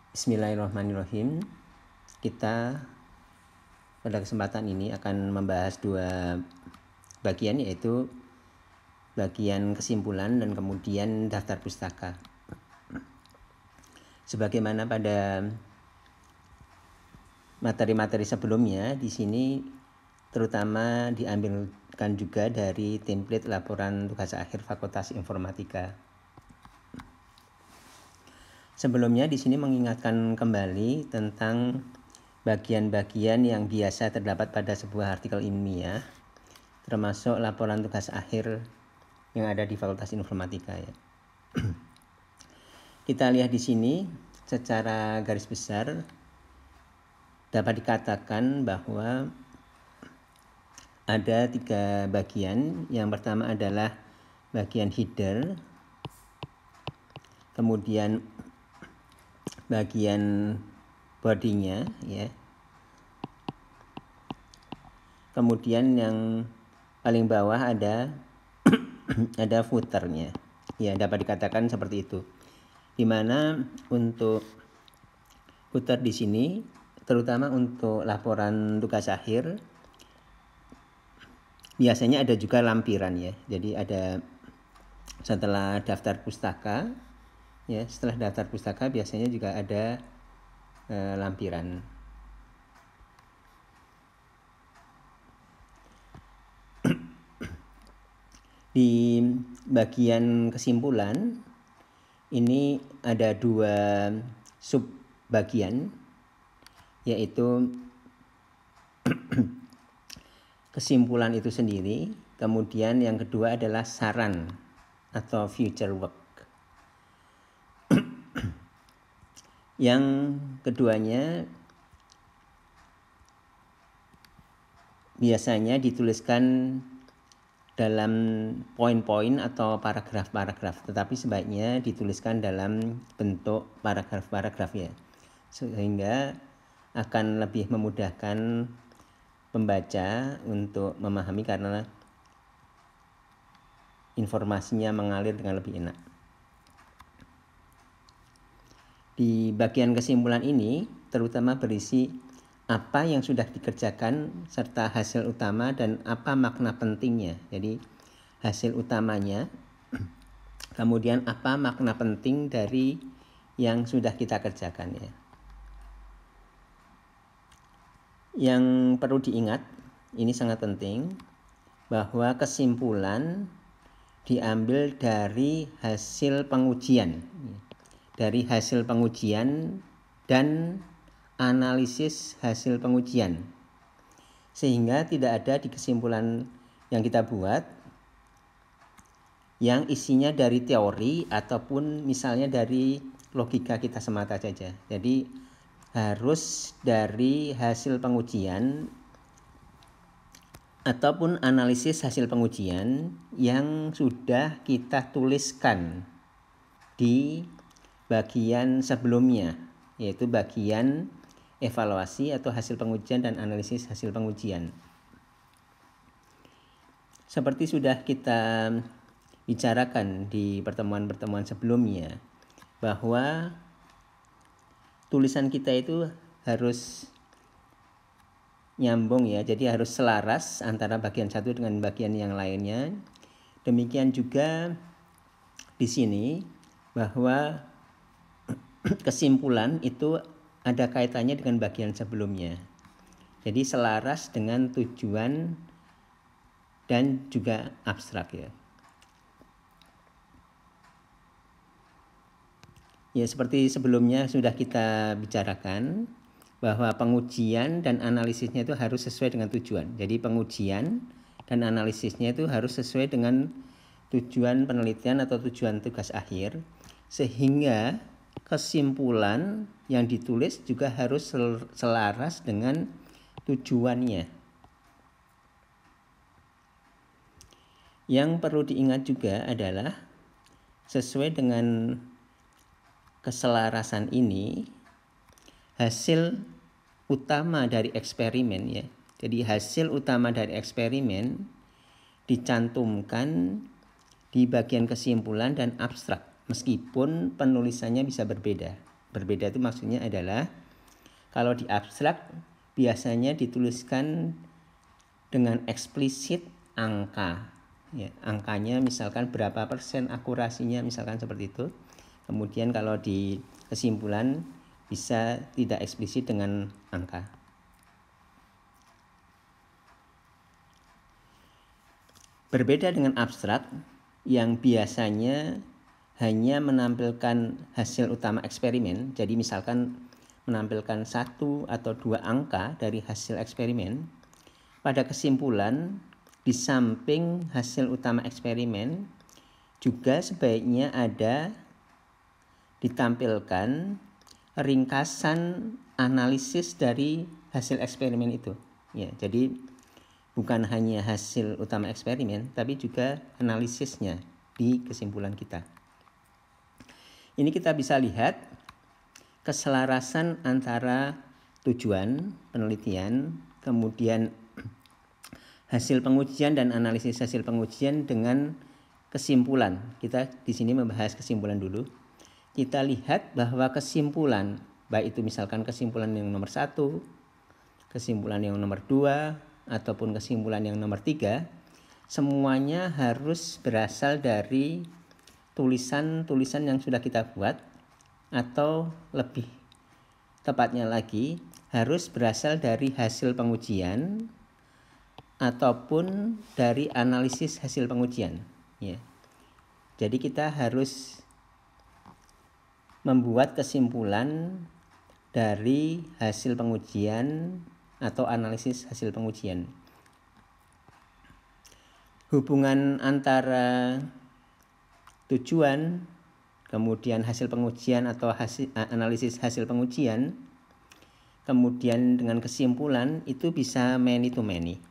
Bismillahirrahmanirrahim. Kita pada kesempatan ini akan membahas dua bagian, yaitu bagian kesimpulan dan kemudian daftar pustaka. Sebagaimana pada materi-materi sebelumnya, di sini terutama diambilkan juga dari template laporan tugas akhir Fakultas Informatika. Sebelumnya di sini mengingatkan kembali tentang bagian-bagian yang biasa terdapat pada sebuah artikel ilmiah, termasuk laporan tugas akhir yang ada di Fakultas Informatika ya. Kita lihat di sini secara garis besar dapat dikatakan bahwa ada 3 bagian. Yang pertama adalah bagian header, kemudian bagian bodinya ya. Kemudian yang paling bawah ada ada footernya. Ya, dapat dikatakan seperti itu. Di mana untuk footer di sini terutama untuk laporan tugas akhir biasanya ada juga lampiran ya. Jadi ada setelah daftar pustaka ya, setelah daftar pustaka biasanya juga ada lampiran. Di bagian kesimpulan ini ada 2 sub bagian, yaitu kesimpulan itu sendiri, kemudian yang kedua adalah saran atau future work. Yang keduanya biasanya dituliskan dalam poin-poin atau paragraf-paragraf, tetapi sebaiknya dituliskan dalam bentuk paragraf-paragraf ya, sehingga akan lebih memudahkan pembaca untuk memahami karena informasinya mengalir dengan lebih enak. Di bagian kesimpulan ini terutama berisi apa yang sudah dikerjakan serta hasil utama dan apa makna pentingnya. Jadi hasil utamanya, kemudian apa makna penting dari yang sudah kita kerjakan ya. Yang perlu diingat, ini sangat penting, bahwa kesimpulan diambil dari hasil pengujian. Dari hasil pengujian dan analisis hasil pengujian, sehingga tidak ada di kesimpulan yang kita buat yang isinya dari teori ataupun misalnya dari logika kita semata saja. Jadi harus dari hasil pengujian ataupun analisis hasil pengujian yang sudah kita tuliskan di bagian sebelumnya, yaitu bagian evaluasi atau hasil pengujian dan analisis hasil pengujian. Seperti sudah kita bicarakan di pertemuan-pertemuan sebelumnya, bahwa tulisan kita itu harus nyambung ya, jadi harus selaras antara bagian satu dengan bagian yang lainnya. Demikian juga di sini bahwa kesimpulan itu ada kaitannya dengan bagian sebelumnya. Jadi selaras dengan tujuan dan juga abstrak ya. Ya, seperti sebelumnya sudah kita bicarakan bahwa pengujian dan analisisnya itu harus sesuai dengan tujuan. Jadi pengujian dan analisisnya itu harus sesuai dengan tujuan penelitian atau tujuan tugas akhir, sehingga kesimpulan yang ditulis juga harus selaras dengan tujuannya. Yang perlu diingat juga adalah sesuai dengan keselarasan ini, hasil utama dari eksperimen ya. Jadi hasil utama dari eksperimen dicantumkan di bagian kesimpulan dan abstrak, meskipun penulisannya bisa berbeda. Berbeda itu maksudnya adalah kalau di abstrak biasanya dituliskan dengan eksplisit angka. Ya, angkanya misalkan berapa persen akurasinya, misalkan seperti itu. Kemudian kalau di kesimpulan bisa tidak eksplisit dengan angka. Berbeda dengan abstrak yang biasanya hanya menampilkan hasil utama eksperimen. Jadi misalkan menampilkan 1 atau 2 angka dari hasil eksperimen. Pada kesimpulan, di samping hasil utama eksperimen juga sebaiknya ada ditampilkan ringkasan analisis dari hasil eksperimen itu. Ya, jadi bukan hanya hasil utama eksperimen, tapi juga analisisnya di kesimpulan kita. Ini kita bisa lihat keselarasan antara tujuan penelitian, kemudian hasil pengujian dan analisis hasil pengujian dengan kesimpulan. Kita di sini membahas kesimpulan dulu. Kita lihat bahwa kesimpulan, baik itu misalkan kesimpulan yang nomor 1, kesimpulan yang nomor 2, ataupun kesimpulan yang nomor 3, semuanya harus berasal dari tulisan-tulisan yang sudah kita buat, atau lebih tepatnya lagi harus berasal dari hasil pengujian ataupun dari analisis hasil pengujian. Ya. Jadi kita harus membuat kesimpulan dari hasil pengujian atau analisis hasil pengujian. Hubungan antara tujuan, kemudian hasil pengujian atau analisis hasil pengujian, kemudian dengan kesimpulan itu bisa many to many.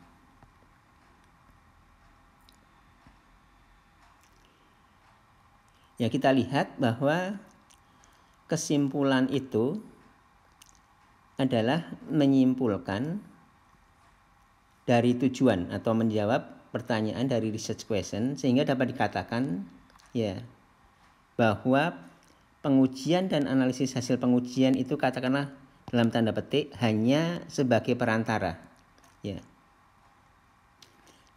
Ya, kita lihat bahwa kesimpulan itu adalah menyimpulkan dari tujuan atau menjawab pertanyaan dari research question, sehingga dapat dikatakan ya bahwa pengujian dan analisis hasil pengujian itu katakanlah dalam tanda petik hanya sebagai perantara. Ya.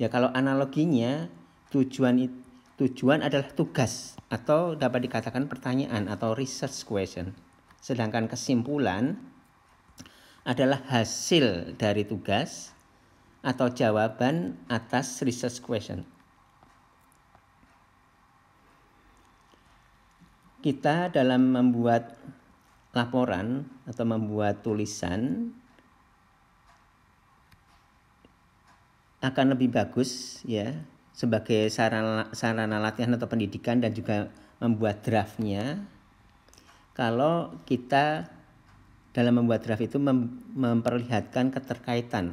Ya, kalau analoginya tujuan adalah tugas atau dapat dikatakan pertanyaan atau research question. Sedangkan kesimpulan adalah hasil dari tugas atau jawaban atas research question. Kita dalam membuat laporan atau membuat tulisan akan lebih bagus ya sebagai sarana latihan atau pendidikan dan juga membuat draftnya kalau kita dalam membuat draft itu memperlihatkan keterkaitan.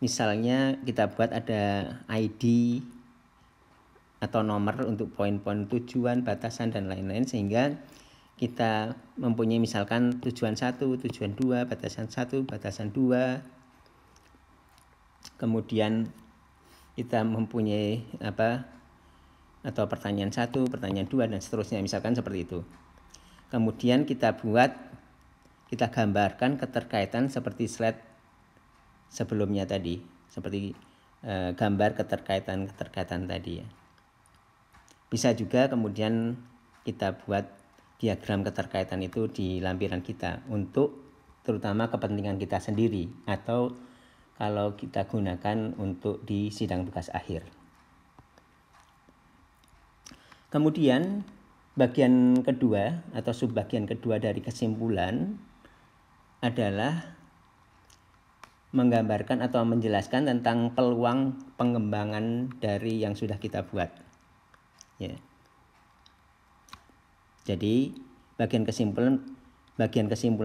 Misalnya kita buat ada ID atau nomor untuk poin-poin tujuan, batasan dan lain-lain, sehingga kita mempunyai misalkan tujuan 1, tujuan 2, batasan 1, batasan 2. Kemudian kita mempunyai atau pertanyaan 1, pertanyaan 2 dan seterusnya, misalkan seperti itu. Kemudian kita gambarkan keterkaitan seperti slide sebelumnya tadi, seperti gambar keterkaitan tadi ya. Bisa juga kemudian kita buat diagram keterkaitan itu di lampiran kita untuk terutama kepentingan kita sendiri atau kalau kita gunakan untuk di sidang tugas akhir. Kemudian bagian kedua atau subbagian kedua dari kesimpulan adalah menggambarkan atau menjelaskan tentang peluang pengembangan dari yang sudah kita buat. Ya. Jadi bagian kesimpulan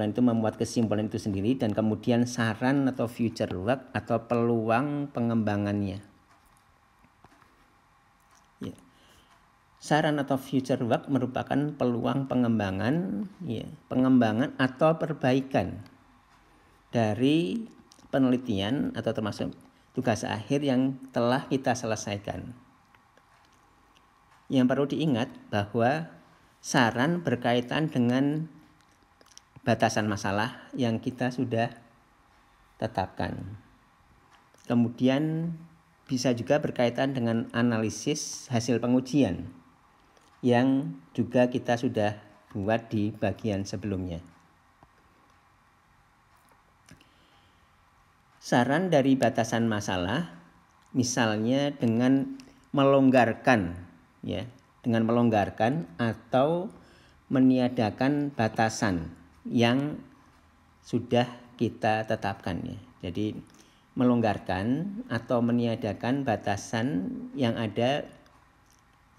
itu membuat kesimpulan itu sendiri dan kemudian saran atau future work atau peluang pengembangannya. Ya. Saran atau future work merupakan peluang pengembangan atau perbaikan dari penelitian atau termasuk tugas akhir yang telah kita selesaikan. Yang perlu diingat bahwa saran berkaitan dengan batasan masalah yang kita sudah tetapkan. Kemudian bisa juga berkaitan dengan analisis hasil pengujian yang juga kita sudah buat di bagian sebelumnya. Saran dari batasan masalah misalnya dengan melonggarkan atau meniadakan batasan yang sudah kita tetapkan ya. Jadi melonggarkan atau meniadakan batasan yang ada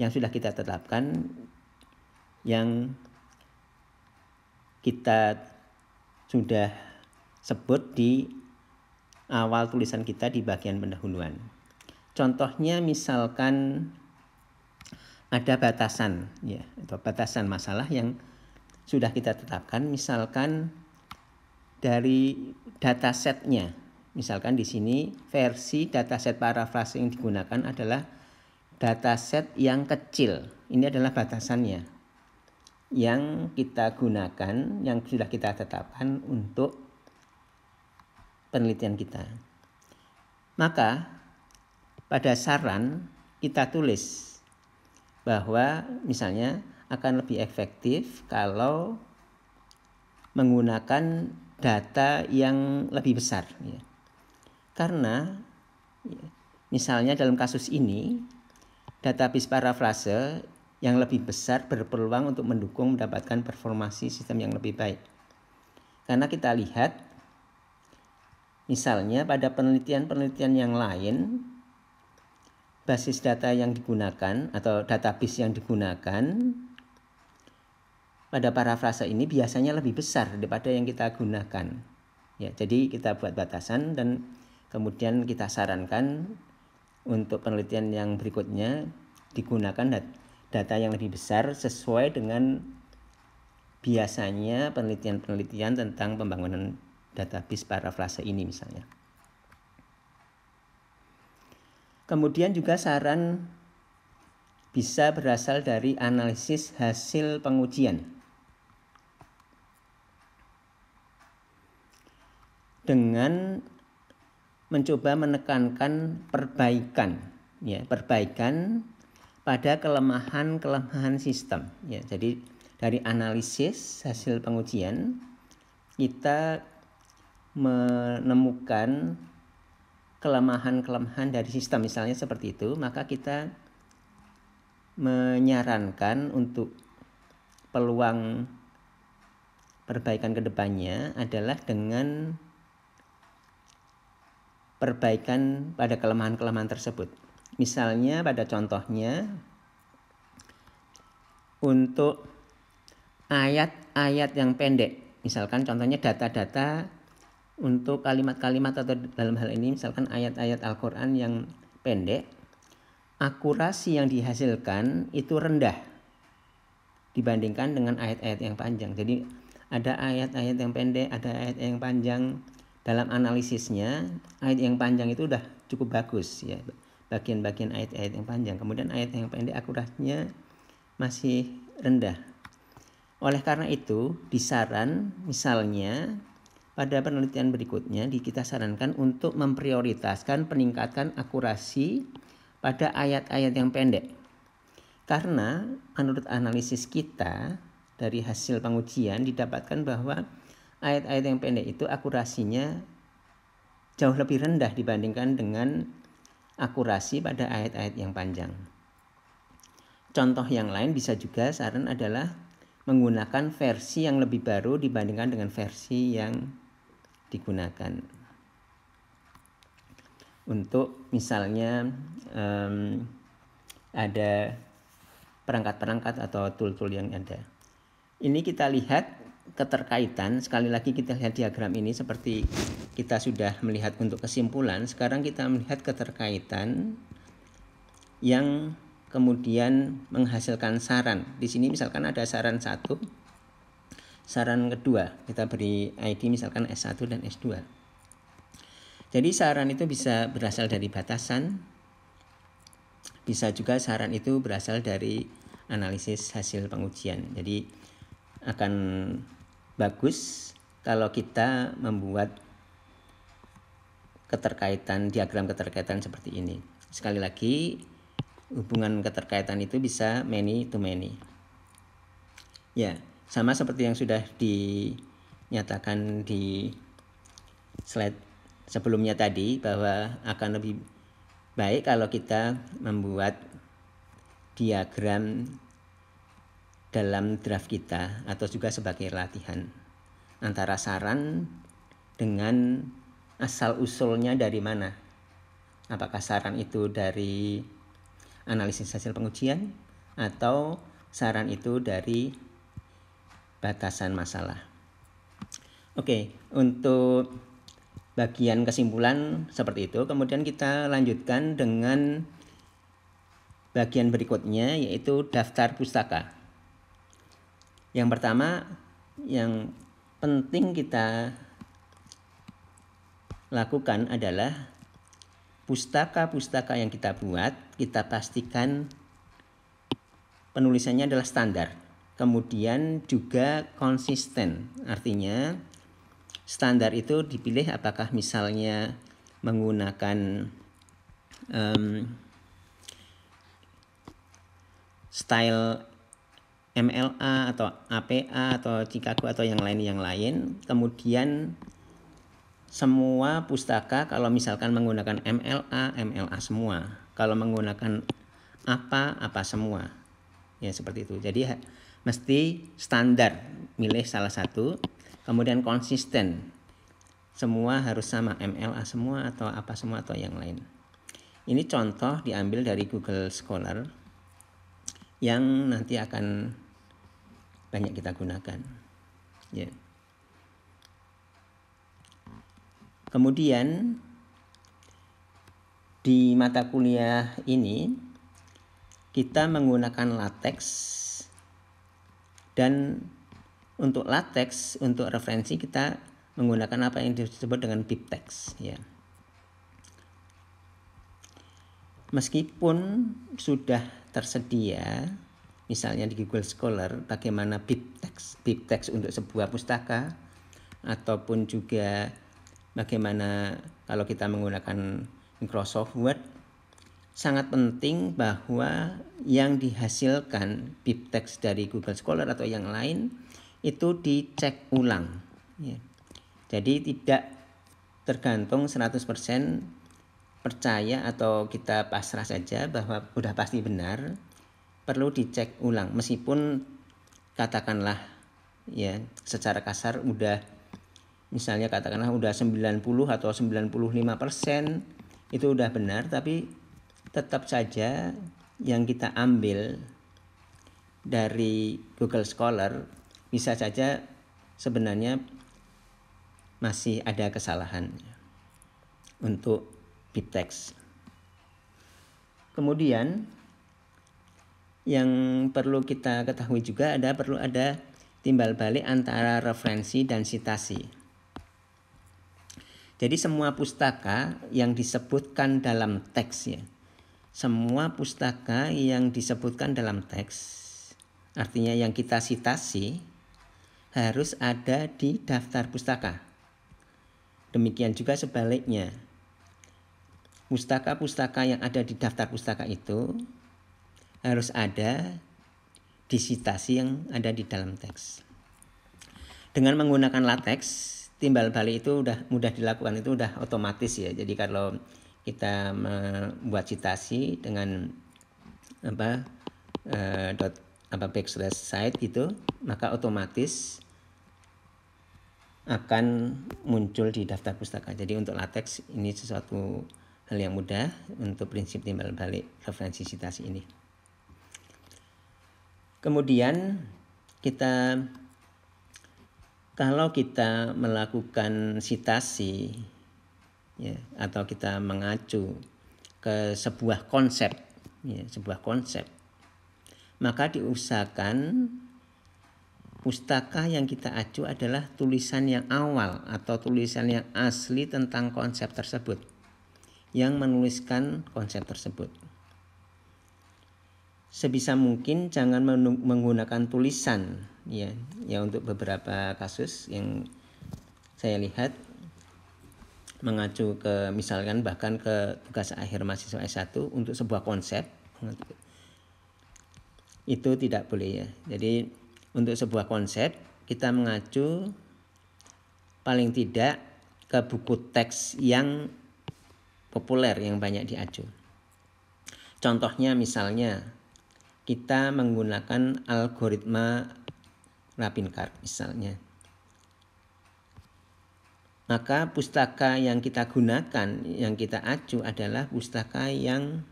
yang sudah kita tetapkan, yang kita sudah sebut di awal tulisan kita di bagian pendahuluan. Contohnya misalkan ada batasan ya, atau batasan masalah yang sudah kita tetapkan, misalkan dari datasetnya. Misalkan di sini versi dataset parafrase yang digunakan adalah dataset yang kecil. Ini adalah batasannya yang kita gunakan, yang sudah kita tetapkan untuk penelitian kita. Maka pada saran kita tulis bahwa misalnya akan lebih efektif kalau menggunakan data yang lebih besar ya. Karena ya, misalnya dalam kasus ini database parafrase yang lebih besar berpeluang untuk mendukung mendapatkan performasi sistem yang lebih baik. Karena kita lihat misalnya pada penelitian-penelitian yang lain, basis data yang digunakan atau database yang digunakan pada parafrase ini biasanya lebih besar daripada yang kita gunakan. Ya, jadi kita buat batasan dan kemudian kita sarankan untuk penelitian yang berikutnya digunakan data yang lebih besar sesuai dengan biasanya penelitian-penelitian tentang pembangunan database parafrase ini misalnya. Kemudian juga saran bisa berasal dari analisis hasil pengujian. Dengan mencoba menekankan perbaikan pada kelemahan-kelemahan sistem ya. Jadi dari analisis hasil pengujian kita menemukan kelemahan-kelemahan dari sistem misalnya seperti itu, maka kita menyarankan untuk peluang perbaikan ke depannya adalah dengan perbaikan pada kelemahan-kelemahan tersebut. Misalnya pada contohnya untuk ayat-ayat yang pendek. Misalkan contohnya data-data untuk kalimat-kalimat atau dalam hal ini misalkan ayat-ayat Al-Quran yang pendek, akurasi yang dihasilkan itu rendah dibandingkan dengan ayat-ayat yang panjang. Jadi ada ayat-ayat yang pendek, ada ayat yang panjang. Dalam analisisnya ayat yang panjang itu udah cukup bagus ya, bagian-bagian ayat-ayat yang panjang. Kemudian ayat yang pendek akurasinya masih rendah. Oleh karena itu disaran misalnya pada penelitian berikutnya kita sarankan untuk memprioritaskan peningkatan akurasi pada ayat-ayat yang pendek. Karena menurut analisis kita dari hasil pengujian didapatkan bahwa ayat-ayat yang pendek itu akurasinya jauh lebih rendah dibandingkan dengan akurasi pada ayat-ayat yang panjang. Contoh yang lain bisa juga saran adalah menggunakan versi yang lebih baru dibandingkan dengan versi yang digunakan. Untuk misalnya ada perangkat-perangkat atau tool-tool yang ada. Ini kita lihat keterkaitan, sekali lagi kita lihat diagram ini seperti kita sudah melihat untuk kesimpulan, sekarang kita melihat keterkaitan yang kemudian menghasilkan saran. Di sini misalkan ada saran 1, saran kedua, kita beri ID misalkan S1 dan S2. Jadi saran itu bisa berasal dari batasan, bisa juga saran itu berasal dari analisis hasil pengujian. Jadi akan bagus kalau kita membuat diagram keterkaitan seperti ini. Sekali lagi, hubungan keterkaitan itu bisa many to many. Ya, sama seperti yang sudah dinyatakan di slide sebelumnya tadi, bahwa akan lebih baik kalau kita membuat diagram dalam draft kita atau juga sebagai latihan antara saran dengan asal-usulnya dari mana. Apakah saran itu dari analisis hasil pengujian atau saran itu dari batasan masalah. Oke, untuk bagian kesimpulan seperti itu. Kemudian kita lanjutkan dengan bagian berikutnya, yaitu daftar pustaka. Yang pertama yang penting kita lakukan adalah pustaka-pustaka yang kita buat, kita pastikan penulisannya adalah standar. Kemudian juga konsisten, artinya standar itu dipilih apakah misalnya menggunakan style MLA atau APA atau Chicago atau yang lain. Kemudian semua pustaka kalau misalkan menggunakan MLA semua. Kalau menggunakan apa semua. Ya seperti itu. Jadi mesti standar, milih salah satu, kemudian konsisten. Semua harus sama, MLA semua atau apa semua atau yang lain. Ini contoh diambil dari Google Scholar yang nanti akan banyak kita gunakan. Ya. Kemudian di mata kuliah ini kita menggunakan LaTeX, dan untuk LaTeX, untuk referensi kita menggunakan apa yang disebut dengan BibTeX. Ya. Meskipun sudah tersedia, misalnya di Google Scholar, bagaimana BibTeX untuk sebuah pustaka, ataupun juga bagaimana kalau kita menggunakan Microsoft Word, sangat penting bahwa yang dihasilkan BibTeX dari Google Scholar atau yang lain itu dicek ulang. Ya. Jadi tidak tergantung 100% percaya atau kita pasrah saja bahwa sudah pasti benar, perlu dicek ulang. Meskipun katakanlah ya secara kasar misalnya katakanlah udah 90 atau 95% itu udah benar, tapi tetap saja yang kita ambil dari Google Scholar bisa saja sebenarnya masih ada kesalahan untuk BibTeX. Kemudian yang perlu kita ketahui juga perlu ada timbal balik antara referensi dan sitasi. Jadi semua pustaka yang disebutkan dalam teks ya, semua pustaka yang disebutkan dalam teks, artinya yang kita sitasi, harus ada di daftar pustaka. Demikian juga sebaliknya, pustaka-pustaka yang ada di daftar pustaka itu harus ada di sitasi yang ada di dalam teks. Dengan menggunakan LaTeX, timbal balik itu udah mudah dilakukan, itu udah otomatis ya. Jadi kalau kita membuat citasi dengan backslash site gitu, maka otomatis akan muncul di daftar pustaka. Jadi untuk LaTeX ini sesuatu hal yang mudah untuk prinsip timbal balik referensi sitasi ini. Kemudian kalau kita melakukan sitasi ya, atau kita mengacu ke sebuah konsep, maka diusahakan pustaka yang kita acu adalah tulisan yang awal atau tulisan yang asli tentang konsep tersebut, yang menuliskan konsep tersebut. sebisa mungkin jangan menggunakan tulisan ya. Ya, untuk beberapa kasus yang saya lihat mengacu ke misalkan bahkan ke tugas akhir mahasiswa S1 untuk sebuah konsep itu tidak boleh ya. Jadi untuk sebuah konsep kita mengacu paling tidak ke buku teks yang populer yang banyak diacu. Contohnya misalnya kita menggunakan algoritma Rapin-Card misalnya. Maka pustaka yang kita gunakan, yang kita acu adalah pustaka yang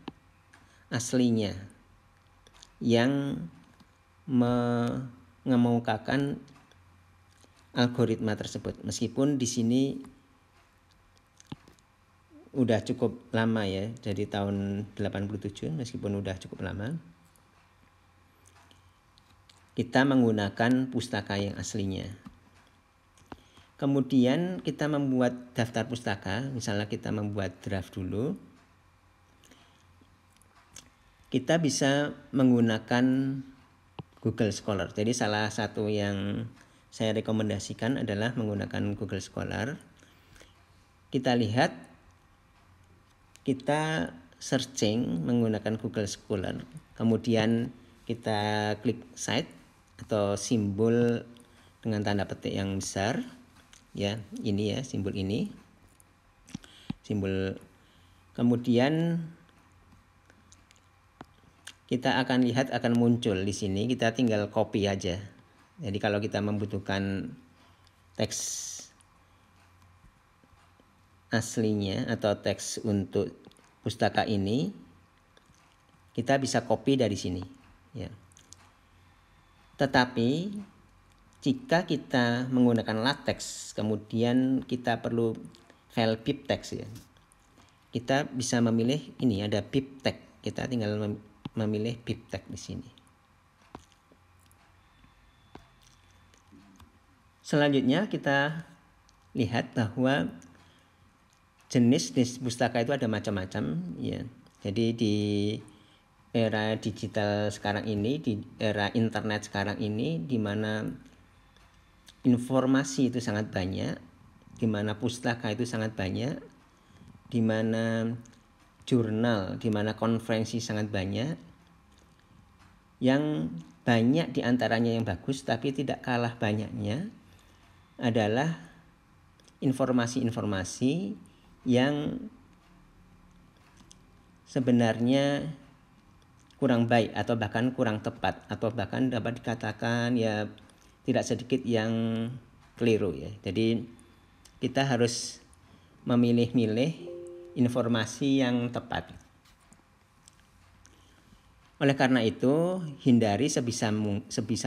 aslinya, yang mengemukakan algoritma tersebut. Meskipun di sini udah cukup lama ya, dari tahun 87, meskipun udah cukup lama, kita menggunakan pustaka yang aslinya. Kemudian kita membuat daftar pustaka, misalnya kita membuat draft dulu. Kita bisa menggunakan Google Scholar. Jadi salah satu yang saya rekomendasikan adalah menggunakan Google Scholar. Kita lihat, kita searching menggunakan Google Scholar. Kemudian kita klik site atau simbol dengan tanda petik yang besar. Ya, ini ya, simbol ini. Simbol. Kemudian kita akan lihat akan muncul di sini, kita tinggal copy aja. Jadi kalau kita membutuhkan teks aslinya atau teks untuk pustaka ini, kita bisa copy dari sini ya. Tetapi jika kita menggunakan LaTeX, kemudian kita perlu file BibTeX ya. Kita bisa memilih ini, ada BibTeX. Kita tinggal memilih BibTeX di sini. Selanjutnya kita lihat bahwa jenis pustaka itu ada macam-macam ya. Jadi di era digital sekarang ini, di era internet sekarang ini, di mana informasi itu sangat banyak, di mana pustaka itu sangat banyak, di mana jurnal, di mana konferensi sangat banyak, yang banyak diantaranya yang bagus, tapi tidak kalah banyaknya adalah informasi-informasi yang sebenarnya kurang baik atau bahkan kurang tepat, atau bahkan dapat dikatakan ya tidak sedikit yang keliru ya. Jadi kita harus memilih-milih informasi yang tepat. Oleh karena itu, hindari sebisa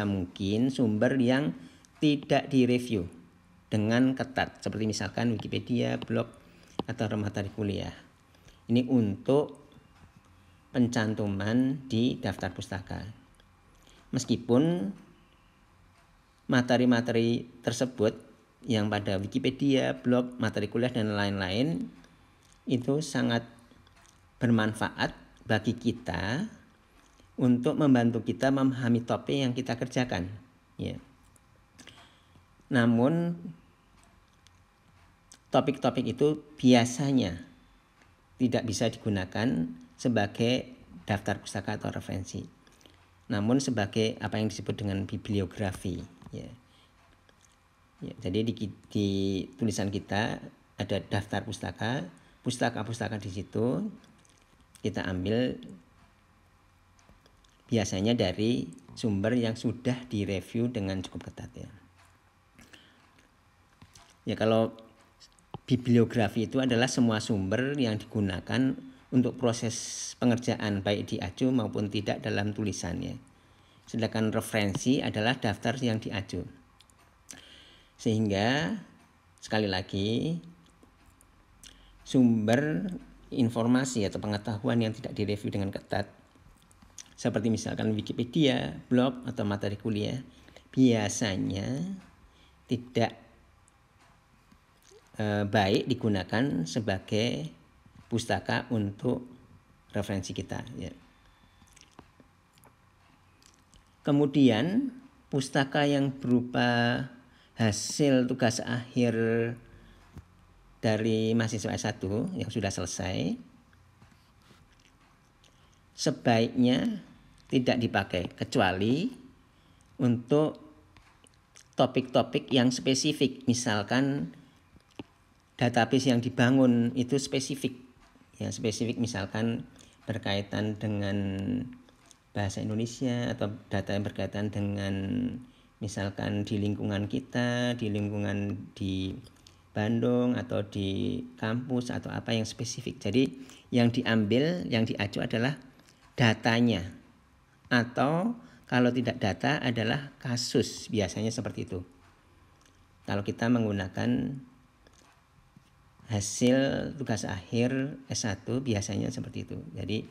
mungkin sumber yang tidak direview dengan ketat, seperti misalkan Wikipedia, blog, atau materi kuliah. Ini untuk pencantuman di daftar pustaka. Meskipun materi-materi tersebut yang pada Wikipedia, blog, materi kuliah, dan lain-lain itu sangat bermanfaat bagi kita untuk membantu kita memahami topik yang kita kerjakan ya. Namun topik-topik itu biasanya tidak bisa digunakan sebagai daftar pustaka atau referensi, namun sebagai apa yang disebut dengan bibliografi ya. Ya, jadi di tulisan kita ada daftar pustaka, pustaka-pustaka di situ kita ambil biasanya dari sumber yang sudah direview dengan cukup ketat ya. Ya, kalau bibliografi itu adalah semua sumber yang digunakan untuk proses pengerjaan baik diacu maupun tidak dalam tulisannya. Sedangkan referensi adalah daftar yang diacu. Sehingga sekali lagi sumber informasi atau pengetahuan yang tidak direview dengan ketat seperti misalkan Wikipedia, blog, atau materi kuliah biasanya tidak baik digunakan sebagai pustaka untuk referensi kita ya. Kemudian pustaka yang berupa hasil tugas akhir dari mahasiswa S1 yang sudah selesai sebaiknya tidak dipakai kecuali untuk topik-topik yang spesifik, misalkan database yang dibangun itu spesifik, ya spesifik misalkan berkaitan dengan bahasa Indonesia atau data yang berkaitan dengan misalkan di lingkungan kita, di lingkungan di Bandung atau di kampus atau apa yang spesifik. Jadi yang diambil, yang diacu adalah datanya, atau kalau tidak data adalah kasus, biasanya seperti itu. Kalau kita menggunakan hasil tugas akhir S1 biasanya seperti itu. Jadi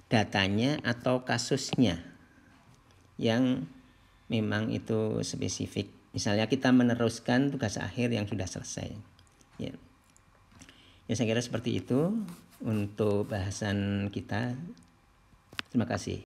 datanya atau kasusnya yang memang itu spesifik. Misalnya kita meneruskan tugas akhir yang sudah selesai. Ya, saya kira seperti itu untuk bahasan kita. Terima kasih.